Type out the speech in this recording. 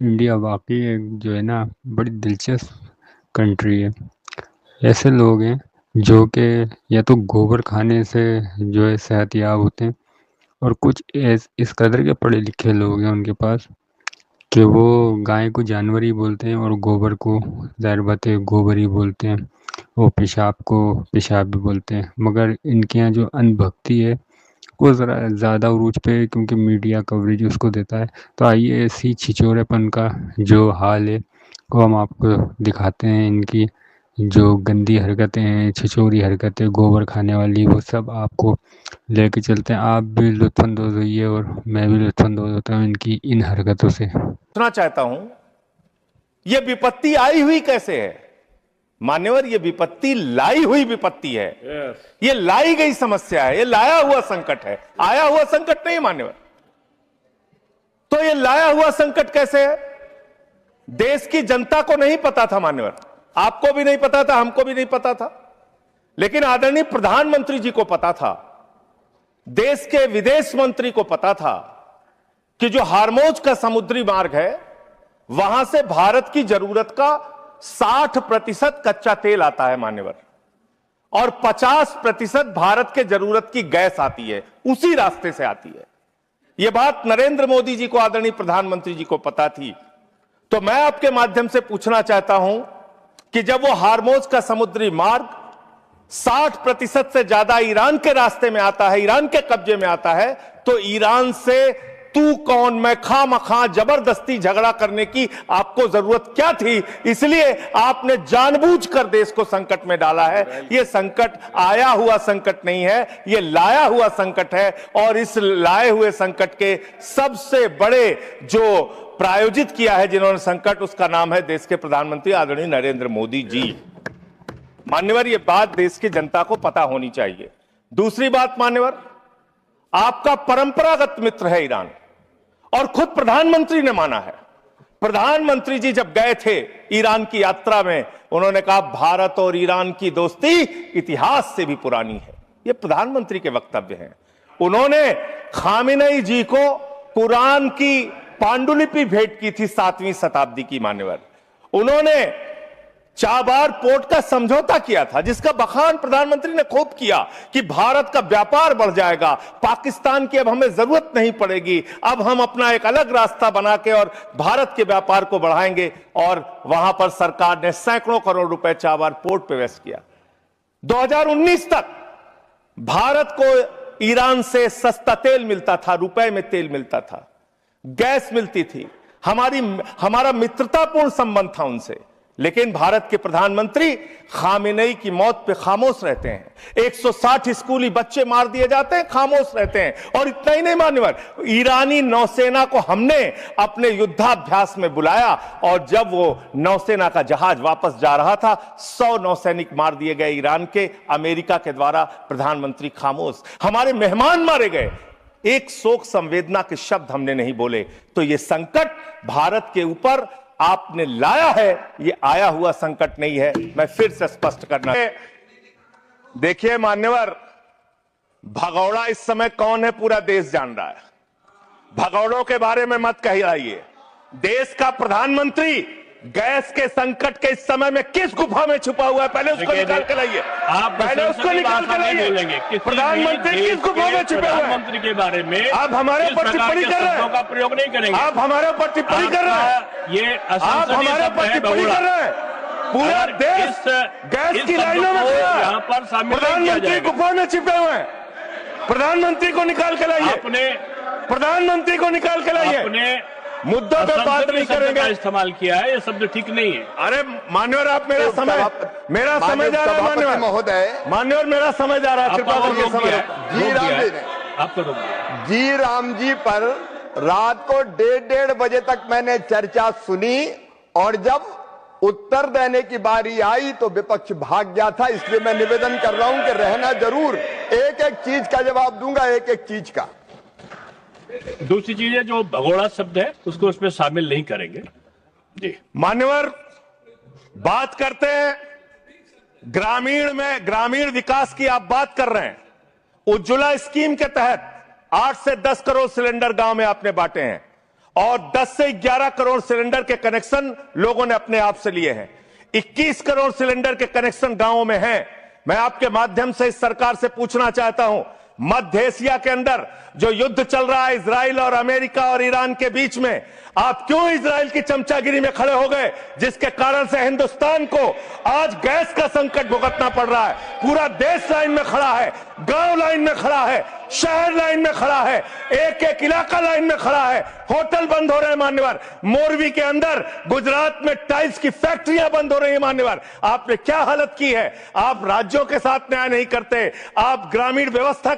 India वाकई एक जो है ना बड़ी दिलचस्प कंट्री है। ऐसे लोग हैं जो कि या तो गोबर खाने से जो है सेहतयाब होते हैं, और कुछ इस कदर के पढ़े लिखे लोग हैं उनके पास कि वो गाय को जानवर ही बोलते हैं और गोबर को ज़ाहिर बात है गोबर ही बोलते हैं। वो पेशाब को पेशाब भी बोलते हैं, मगर इनके यहाँ जो अंधभक्ति है वो ज़रा ज़्यादा उरूज पे है क्योंकि मीडिया कवरेज उसको देता है। तो आइए इसी छिछोरेपन का जो हाल है वो हम आपको दिखाते हैं। इनकी जो गंदी हरकतें हैं, छिछोरी हरकतें, गोबर खाने वाली, वो सब आपको लेके चलते हैं। आप भी लुत्फ़अंदोज़ होइए और मैं भी लुत्फ़अंदोज़ होता हूँ इनकी इन हरकतों से। पूछना चाहता हूं, यह विपत्ति आई हुई कैसे है? मान्यवर, यह विपत्ति लाई हुई विपत्ति है। यह लाई गई समस्या है, यह लाया हुआ संकट है, आया हुआ संकट नहीं मान्यवर। तो यह लाया हुआ संकट कैसे है? देश की जनता को नहीं पता था मान्यवर, आपको भी नहीं पता था, हमको भी नहीं पता था, लेकिन आदरणीय प्रधानमंत्री जी को पता था, देश के विदेश मंत्री को पता था कि जो हार्मोज का समुद्री मार्ग है वहां से भारत की जरूरत का 60% कच्चा तेल आता है मान्यवर, और 50% भारत के जरूरत की गैस आती है, उसी रास्ते से आती है। यह बात नरेंद्र मोदी जी को, आदरणीय प्रधानमंत्री जी को पता थी। तो मैं आपके माध्यम से पूछना चाहता हूं कि जब वो हार्मोज का समुद्री मार्ग 60% से ज्यादा ईरान के रास्ते में आता है, ईरान के कब्जे में आता है, तो ईरान से तू कौन मैं खामखा जबरदस्ती झगड़ा करने की आपको जरूरत क्या थी? इसलिए आपने जानबूझकर देश को संकट में डाला है। यह संकट आया हुआ संकट नहीं है, यह लाया हुआ संकट है, और इस लाए हुए संकट के सबसे बड़े जो प्रायोजित किया है जिन्होंने संकट, उसका नाम है देश के प्रधानमंत्री आदरणीय नरेंद्र मोदी जी। मान्यवर, यह बात देश की जनता को पता होनी चाहिए। दूसरी बात मान्यवर, आपका परंपरागत मित्र है ईरान, और खुद प्रधानमंत्री ने माना है। प्रधानमंत्री जी जब गए थे ईरान की यात्रा में, उन्होंने कहा भारत और ईरान की दोस्ती इतिहास से भी पुरानी है। यह प्रधानमंत्री के वक्तव्य हैं। उन्होंने खामेनेई जी को कुरान की पांडुलिपि भेंट की थी 7वीं शताब्दी की मान्यवर। उन्होंने चाबार पोर्ट का समझौता किया था, जिसका बखान प्रधानमंत्री ने खूब किया कि भारत का व्यापार बढ़ जाएगा, पाकिस्तान की अब हमें जरूरत नहीं पड़ेगी, अब हम अपना एक अलग रास्ता बना के और भारत के व्यापार को बढ़ाएंगे। और वहां पर सरकार ने सैकड़ों करोड़ रुपए चाबार पोर्ट पे वेस्ट किया। 2019 तक भारत को ईरान से सस्ता तेल मिलता था, रुपए में तेल मिलता था, गैस मिलती थी, हमारा मित्रतापूर्ण संबंध था उनसे। लेकिन भारत के प्रधानमंत्री खामेनेई की मौत पे खामोश रहते हैं। 160 स्कूली बच्चे मार दिए जाते हैं, खामोश रहते हैं। और इतना ही नहीं मान्यवर, ईरानी नौसेना को हमने अपने युद्धाभ्यास में बुलाया, और जब वो नौसेना का जहाज वापस जा रहा था, 100 नौसैनिक मार दिए गए ईरान के, अमेरिका के द्वारा। प्रधानमंत्री खामोश। हमारे मेहमान मारे गए, एक शोक संवेदना के शब्द हमने नहीं बोले। तो यह संकट भारत के ऊपर आपने लाया है, यह आया हुआ संकट नहीं है। मैं फिर से स्पष्ट करना, देखिए मान्यवर, भगौड़ा इस समय कौन है पूरा देश जान रहा है। भगौड़ों के बारे में मत कहिए। देश का प्रधानमंत्री गैस के संकट के इस समय में किस गुफा में छुपा हुआ है, पहले उसको निकाल के लाइए। आप पहले उसको निकाल के लाइए। प्रधानमंत्री किस गुफा में छुपे हुए हैं? प्रधानमंत्री के बारे में आप हमारे ऊपर टिप्पणी कर रहे हैं, का प्रयोग नहीं करेंगे। आप हमारे ऊपर टिप्पणी कर रहे हैं, ये आप हमारे ऊपर टिप्पणी कर रहे हैं। पूरा देश गैस की लाइनों में खड़ा है, यहाँ पर शामिल प्रधानमंत्री गुफा में छिपे हुए हैं। प्रधानमंत्री को निकाल के लाइए, प्रधानमंत्री को निकाल के लाइए। मुद्दों पे बात नहीं करेंगे। इस्तेमाल किया है, ये शब्द ठीक नहीं है। अरे मान्यवर, आप मेरा समय जा रहा है मान्यवर महोदय, मान्यवर मेरा समय जा रहा है, कृपया करके समय। जी राम जी पर रात को 1:30 बजे तक मैंने चर्चा सुनी, और जब उत्तर देने की बारी आई तो विपक्ष भाग गया था। इसलिए मैं निवेदन कर रहा हूं कि रहना जरूर, एक एक चीज का जवाब दूंगा, एक एक चीज का। दूसरी चीज है, जो भगोड़ा शब्द है उसको उसमें शामिल नहीं करेंगे। जी मान्यवर, बात करते हैं ग्रामीण विकास की। आप बात कर रहे हैं, उज्ज्वला स्कीम के तहत 8 से 10 करोड़ सिलेंडर गांव में आपने बांटे हैं, और 10 से 11 करोड़ सिलेंडर के कनेक्शन लोगों ने अपने आप से लिए हैं। 21 करोड़ सिलेंडर के कनेक्शन गांवों में हैं। मैं आपके माध्यम से इस सरकार से पूछना चाहता हूं, मध्य एशिया के अंदर जो युद्ध चल रहा है इजराइल और अमेरिका और ईरान के बीच में, आप क्यों इजराइल की चमचागिरी में खड़े हो गए, जिसके कारण से हिंदुस्तान को आज गैस का संकट भुगतना पड़ रहा है। पूरा देश लाइन में खड़ा है, गांव लाइन में खड़ा है, शहर लाइन में खड़ा है, एक एक इलाका लाइन में खड़ा है। होटल बंद हो रहे हैं मान्यवर, मोरवी के अंदर गुजरात में टाइल्स की फैक्ट्रियां बंद हो रही है मान्यवर। आपने क्या हालत की है। आप राज्यों के साथ न्याय नहीं करते, आप ग्रामीण व्यवस्था